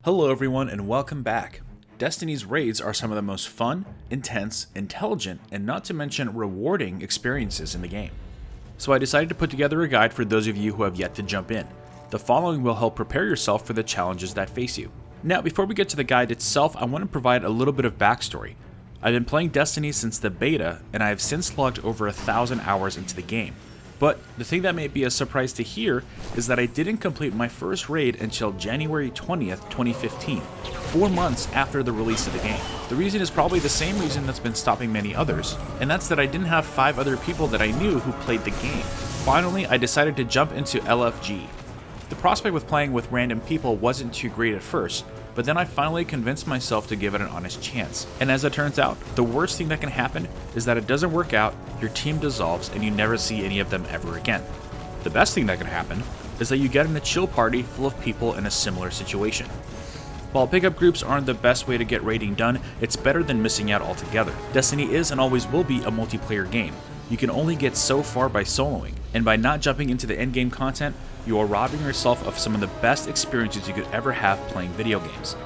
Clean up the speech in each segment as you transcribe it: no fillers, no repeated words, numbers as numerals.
Hello everyone and welcome back. Destiny's raids are some of the most fun, intense, intelligent, and not to mention rewarding experiences in the game. So I decided to put together a guide for those of you who have yet to jump in. The following will help prepare yourself for the challenges that face you. Now before we get to the guide itself, I want to provide a little bit of backstory. I've been playing Destiny since the beta, and I have since logged over 1,000 hours into the game. But the thing that may be a surprise to hear is that I didn't complete my first raid until January 20th, 2015, 4 months after the release of the game. The reason is probably the same reason that's been stopping many others, and that's that I didn't have 5 other people that I knew who played the game. Finally, I decided to jump into LFG. The prospect with playing with random people wasn't too great at first, but then I finally convinced myself to give it an honest chance. And as it turns out, the worst thing that can happen is that it doesn't work out, your team dissolves, and you never see any of them ever again. The best thing that can happen is that you get in a chill party full of people in a similar situation. While pickup groups aren't the best way to get raiding done, it's better than missing out altogether. Destiny is and always will be a multiplayer game. You can only get so far by soloing, and by not jumping into the endgame content, you are robbing yourself of some of the best experiences you could ever have playing video games.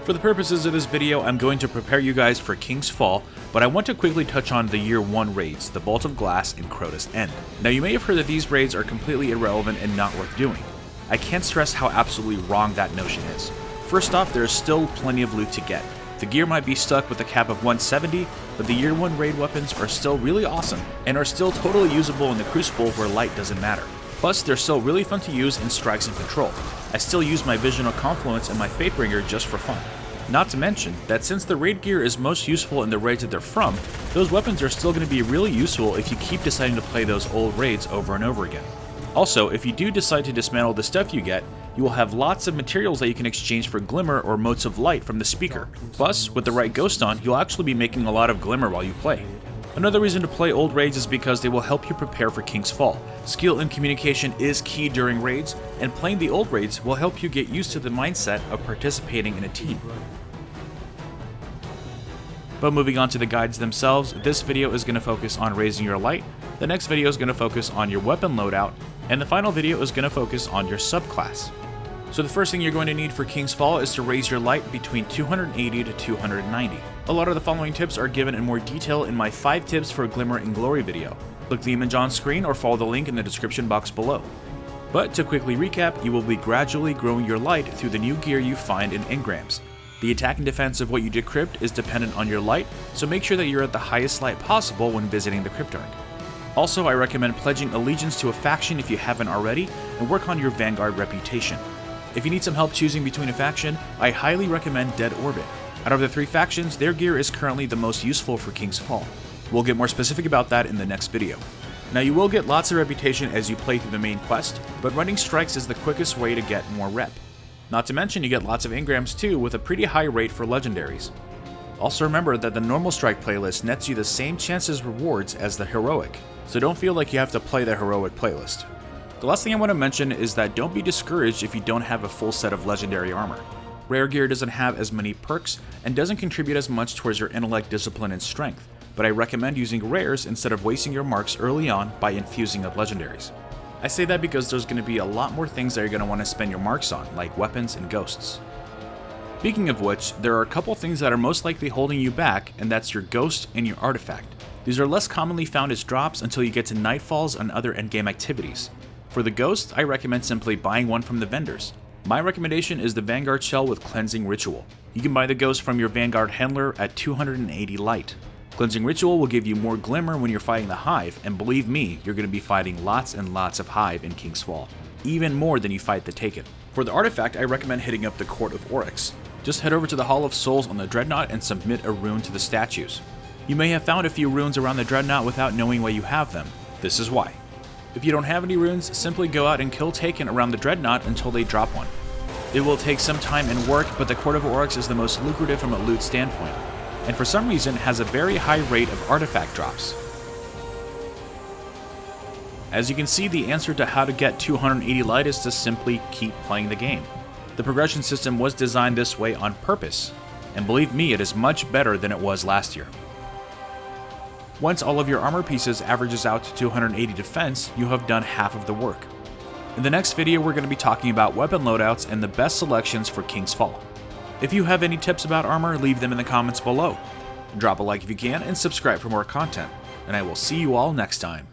For the purposes of this video, I'm going to prepare you guys for King's Fall, but I want to quickly touch on the Year 1 raids, the Vault of Glass and Crota's End. Now you may have heard that these raids are completely irrelevant and not worth doing. I can't stress how absolutely wrong that notion is. First off, there is still plenty of loot to get. The gear might be stuck with a cap of 170, but the Year 1 raid weapons are still really awesome, and are still totally usable in the Crucible where light doesn't matter. Plus, they're still really fun to use in Strikes and Control. I still use my Visional Confluence and my Fatebringer just for fun. Not to mention that since the raid gear is most useful in the raids that they're from, those weapons are still going to be really useful if you keep deciding to play those old raids over and over again. Also, if you do decide to dismantle the stuff you get, you will have lots of materials that you can exchange for glimmer or motes of light from the speaker. Plus, with the right ghost on, you'll actually be making a lot of glimmer while you play. Another reason to play old raids is because they will help you prepare for King's Fall. Skill and communication is key during raids, and playing the old raids will help you get used to the mindset of participating in a team. But moving on to the guides themselves, this video is going to focus on raising your light, the next video is going to focus on your weapon loadout, and the final video is going to focus on your subclass. So the first thing you're going to need for King's Fall is to raise your light between 280 to 290. A lot of the following tips are given in more detail in my 5 tips for Glimmer and Glory video. Click the image on screen or follow the link in the description box below. But to quickly recap, you will be gradually growing your light through the new gear you find in engrams. The attack and defense of what you decrypt is dependent on your light, so make sure that you're at the highest light possible when visiting the Cryptarch. Also, I recommend pledging allegiance to a faction if you haven't already, and work on your Vanguard reputation. If you need some help choosing between a faction, I highly recommend Dead Orbit. Out of the 3 factions, their gear is currently the most useful for King's Fall. We'll get more specific about that in the next video. Now you will get lots of reputation as you play through the main quest, but running strikes is the quickest way to get more rep. Not to mention you get lots of engrams too, with a pretty high rate for legendaries. Also remember that the normal strike playlist nets you the same chances rewards as the heroic, so don't feel like you have to play the heroic playlist. The last thing I want to mention is that don't be discouraged if you don't have a full set of legendary armor. Rare gear doesn't have as many perks and doesn't contribute as much towards your intellect, discipline, and strength, but I recommend using rares instead of wasting your marks early on by infusing up legendaries. I say that because there's going to be a lot more things that you're going to want to spend your marks on, like weapons and ghosts. Speaking of which, there are a couple things that are most likely holding you back, and that's your ghost and your artifact. These are less commonly found as drops until you get to nightfalls and other endgame activities. For the ghost, I recommend simply buying one from the vendors. My recommendation is the Vanguard Shell with Cleansing Ritual. You can buy the ghost from your Vanguard Handler at 280 light. Cleansing Ritual will give you more glimmer when you're fighting the Hive, and believe me, you're going to be fighting lots and lots of Hive in King's Fall. Even more than you fight the Taken. For the artifact, I recommend hitting up the Court of Oryx. Just head over to the Hall of Souls on the Dreadnought and submit a rune to the statues. You may have found a few runes around the Dreadnought without knowing why you have them. This is why. If you don't have any runes, simply go out and kill Taken around the Dreadnought until they drop one. It will take some time and work, but the Court of Oryx is the most lucrative from a loot standpoint, and for some reason has a very high rate of artifact drops. As you can see, the answer to how to get 280 light is to simply keep playing the game. The progression system was designed this way on purpose, and believe me, it is much better than it was last year. Once all of your armor pieces averages out to 280 defense, you have done half of the work. In the next video, we're going to be talking about weapon loadouts and the best selections for King's Fall. If you have any tips about armor, leave them in the comments below. Drop a like if you can, and subscribe for more content. And I will see you all next time.